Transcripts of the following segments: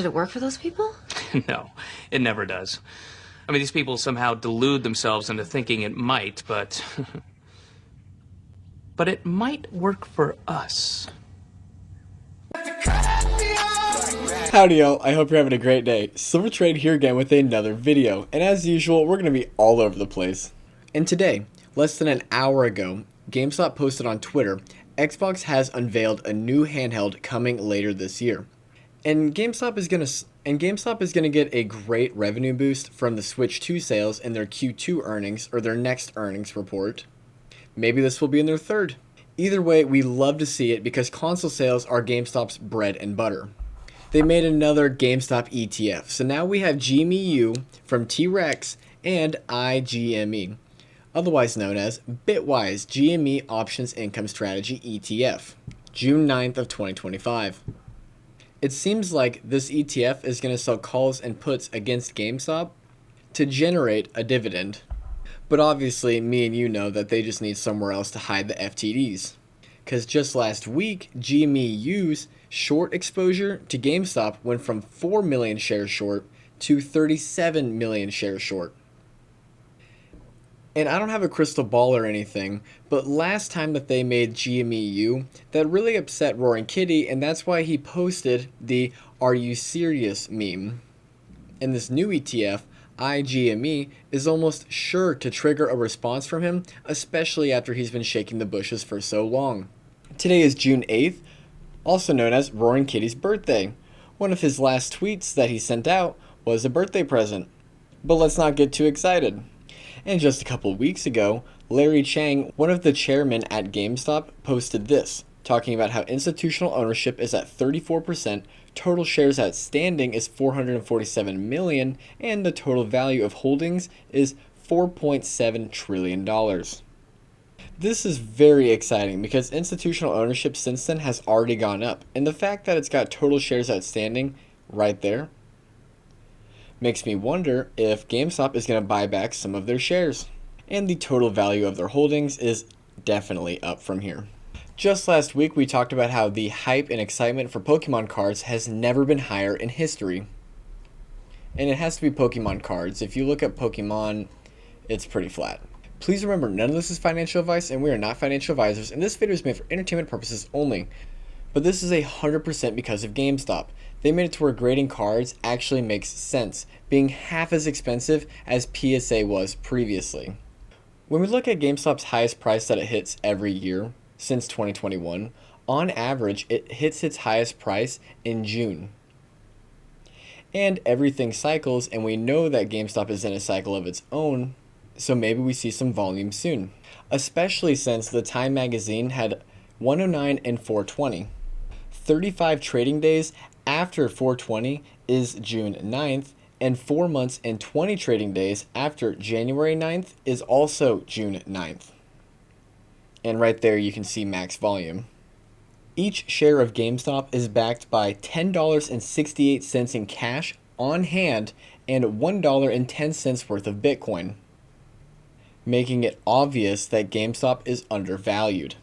Did it work for those people? No, it never does. I mean, these people somehow delude themselves into thinking it might, but... but it might work for us. Howdy y'all, I hope you're having a great day. SilverTrade here again with another video, and as usual, we're going to be all over the place. And today, less than an hour ago, GameStop posted on Twitter, Xbox has unveiled a new handheld coming later this year. And GameStop is going to get a great revenue boost from the Switch 2 sales in their Q2 earnings or their next earnings report. Maybe this will be in their third. Either way, we love to see it because console sales are GameStop's bread and butter. They made another GameStop ETF, so now we have GMEU from T-Rex and IGME, otherwise known as Bitwise GME Options Income Strategy ETF, June 9th of 2025. It seems like this ETF is going to sell calls and puts against GameStop to generate a dividend. But obviously, me and you know that they just need somewhere else to hide the FTDs. Because just last week, GMEU's short exposure to GameStop went from 4 million shares short to 37 million shares short. And I don't have a crystal ball or anything, but last time that they made GMEU, that really upset Roaring Kitty, and that's why he posted the "Are you serious" meme. And this new ETF, IGME, is almost sure to trigger a response from him, especially after he's been shaking the bushes for so long. Today is June 8th, also known as Roaring Kitty's birthday. One of his last tweets that he sent out was a birthday present. But let's not get too excited. And just a couple weeks ago, Larry Chang, one of the chairmen at GameStop, posted this, talking about how institutional ownership is at 34%, total shares outstanding is 447 million, and the total value of holdings is $4.7 trillion. This is very exciting because institutional ownership since then has already gone up, and the fact that it's got total shares outstanding right there makes me wonder if GameStop is going to buy back some of their shares. And the total value of their holdings is definitely up from here. Just last week we talked about how the hype and excitement for Pokemon cards has never been higher in history. And it has to be Pokemon cards. If you look at Pokemon, it's pretty flat. Please remember, none of this is financial advice and we are not financial advisors, and this video is made for entertainment purposes only. But this is 100% because of GameStop. They made it to where grading cards actually makes sense, being half as expensive as PSA was previously. When we look at GameStop's highest price that it hits every year since 2021, on average it hits its highest price in June. And everything cycles, and we know that GameStop is in a cycle of its own, so maybe we see some volume soon. Especially since the Time magazine had 109 and 420. 35 trading days after 420 is June 9th, and 4 months and 20 trading days after January 9th is also June 9th. And right there you can see max volume. Each share of GameStop is backed by $10.68 in cash on hand and $1.10 worth of Bitcoin, making it obvious that GameStop is undervalued.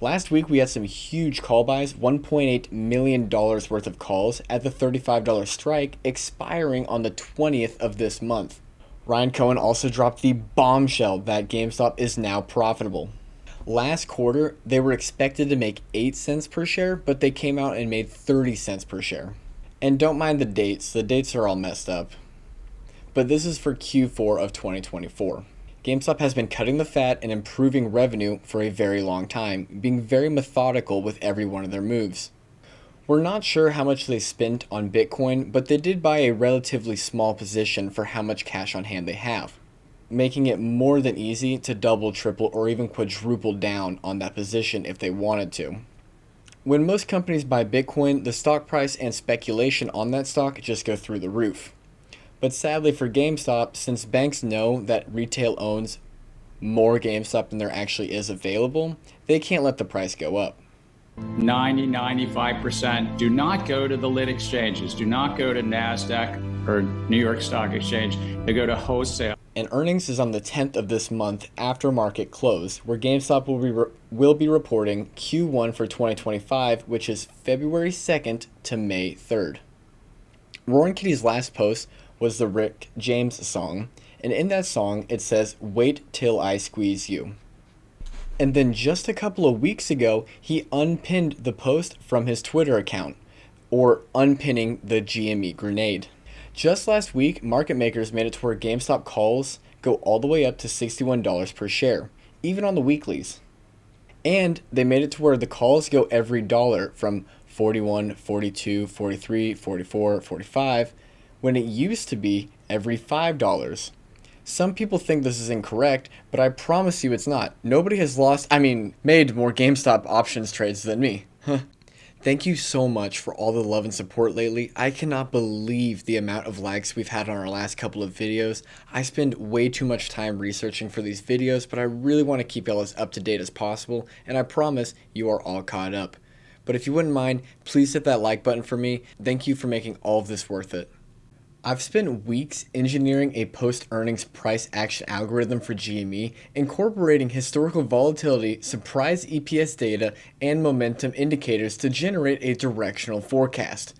Last week we had some huge call buys, $1.8 million worth of calls at the $35 strike expiring on the 20th of this month. Ryan Cohen also dropped the bombshell that GameStop is now profitable. Last quarter they were expected to make 8 cents per share, but they came out and made 30 cents per share. And don't mind the dates are all messed up. But this is for Q4 of 2024. GameStop has been cutting the fat and improving revenue for a very long time, being very methodical with every one of their moves. We're not sure how much they spent on Bitcoin, but they did buy a relatively small position for how much cash on hand they have, making it more than easy to double, triple, or even quadruple down on that position if they wanted to. When most companies buy Bitcoin, the stock price and speculation on that stock just go through the roof. But sadly for GameStop, since banks know that retail owns more GameStop than there actually is available, they can't let the price go up. 95% do not go to the lit exchanges, do not go to NASDAQ or New York Stock Exchange, they go to wholesale. And earnings is on the 10th of this month after market close, where GameStop will be reporting Q1 for 2025, which is February 2nd to May 3rd. Roaring Kitty's last post was the Rick James song, and in that song it says, "Wait till I squeeze you." And then just a couple of weeks ago, he unpinned the post from his Twitter account, or unpinning the GME grenade. Just last week, market makers made it to where GameStop calls go all the way up to $61 per share, even on the weeklies. And they made it to where the calls go every dollar from 41, 42, 43, 44, 45, when it used to be every $5. Some people think this is incorrect, but I promise you it's not. Nobody has made more GameStop options trades than me. Thank you so much for all the love and support lately. I cannot believe the amount of likes we've had on our last couple of videos. I spend way too much time researching for these videos, but I really want to keep y'all as up to date as possible, and I promise you are all caught up. But if you wouldn't mind, please hit that like button for me. Thank you for making all of this worth it. I've spent weeks engineering a post-earnings price action algorithm for GME, incorporating historical volatility, surprise EPS data, and momentum indicators to generate a directional forecast.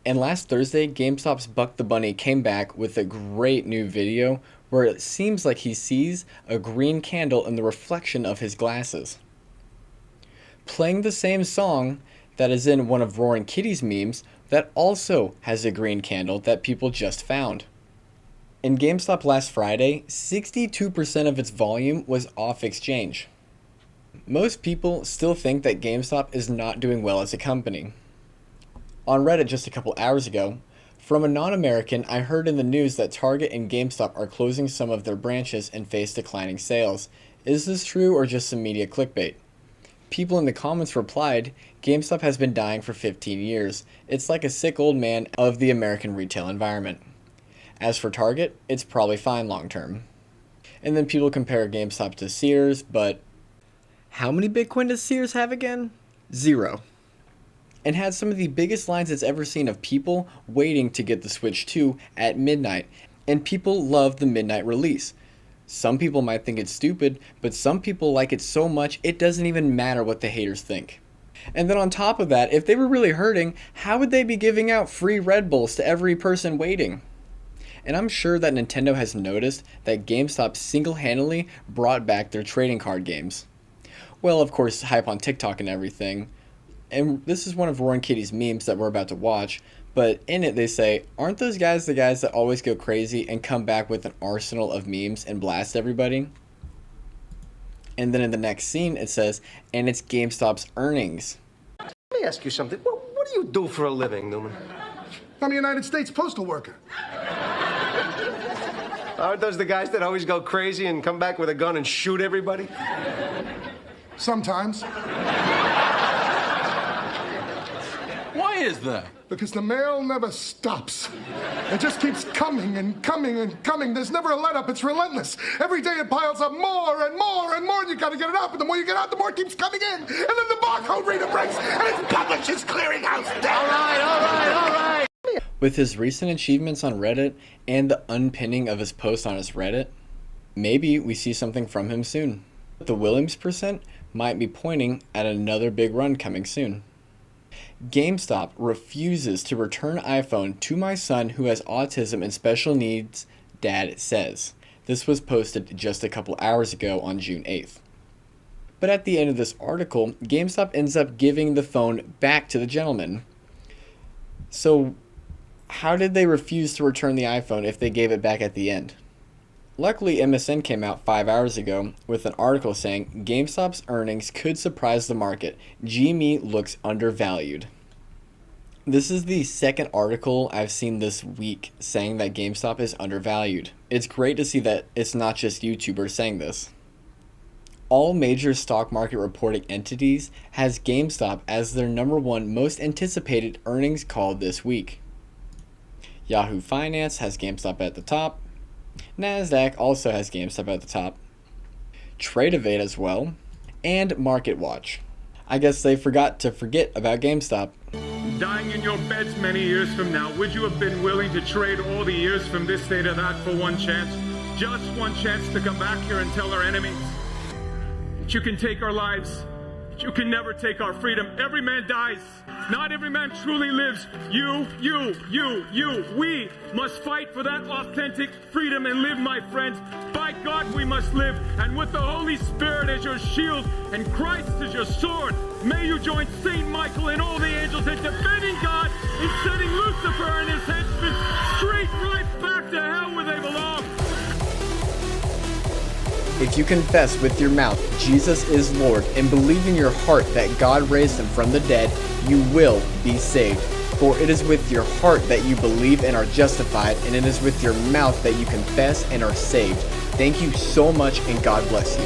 And last Thursday, GameStop's Buck the Bunny came back with a great new video where it seems like he sees a green candle in the reflection of his glasses. Playing the same song that is in one of Roaring Kitty's memes that also has a green candle that people just found. In GameStop last Friday, 62% of its volume was off exchange. Most people still think that GameStop is not doing well as a company. On Reddit just a couple hours ago, from a non-American, I heard in the news that Target and GameStop are closing some of their branches and face declining sales. Is this true or just some media clickbait? People in the comments replied, GameStop has been dying for 15 years. It's like a sick old man of the American retail environment. As for Target, it's probably fine long term. And then people compare GameStop to Sears, but how many Bitcoin does Sears have again? 0. And had some of the biggest lines it's ever seen of people waiting to get the Switch 2 at midnight. And people love the midnight release. Some people might think it's stupid, but some people like it so much it doesn't even matter what the haters think. And then on top of that, if they were really hurting, how would they be giving out free Red Bulls to every person waiting? And I'm sure that Nintendo has noticed that GameStop single-handedly brought back their trading card games. Well, of course, hype on TikTok and everything. And this is one of Roaring Kitty's memes that we're about to watch. But in it they say, aren't those guys the guys that always go crazy and come back with an arsenal of memes and blast everybody? And then in the next scene it says, and it's GameStop's earnings. Let me ask you something. What do you do for a living, Newman? I'm a United States postal worker. Aren't those the guys that always go crazy and come back with a gun and shoot everybody? Sometimes. Why is that? Because the mail never stops. It just keeps coming and coming and coming. There's never a let up. It's relentless. Every day it piles up more and more and more, and you gotta get it out. But the more you get out, the more it keeps coming in. And then the barcode reader breaks, and it's Publishers Clearinghouse. All right. With his recent achievements on Reddit and the unpinning of his post on his Reddit, maybe we see something from him soon. The Williams percent might be pointing at another big run coming soon. GameStop refuses to return iPhone to my son who has autism and special needs, Dad says. This was posted just a couple hours ago on June 8th. But at the end of this article, GameStop ends up giving the phone back to the gentleman. So how did they refuse to return the iPhone if they gave it back at the end? Luckily, MSN came out 5 hours ago with an article saying GameStop's earnings could surprise the market. GME looks undervalued. This is the second article I've seen this week saying that GameStop is undervalued. It's great to see that it's not just YouTubers saying this. All major stock market reporting entities has GameStop as their #1 most anticipated earnings call this week. Yahoo Finance has GameStop at the top. NASDAQ also has GameStop at the top. Tradeovate as well. And MarketWatch. I guess they forgot to forget about GameStop. Dying in your beds many years from now, would you have been willing to trade all the years from this day to that for one chance? Just one chance to come back here and tell our enemies that you can take our lives, You can never take our freedom. Every man dies. Not every man truly lives. You. We must fight for that authentic freedom and live, my friends. By God, we must live. And with the Holy Spirit as your shield and Christ as your sword, may you join Saint Michael and all the angels in defending God and sending Lucifer and his henchmen straight right back to hell where they belong. If you confess with your mouth Jesus is Lord and believe in your heart that God raised him from the dead, you will be saved. For it is with your heart that you believe and are justified, and it is with your mouth that you confess and are saved. Thank you so much, and God bless you.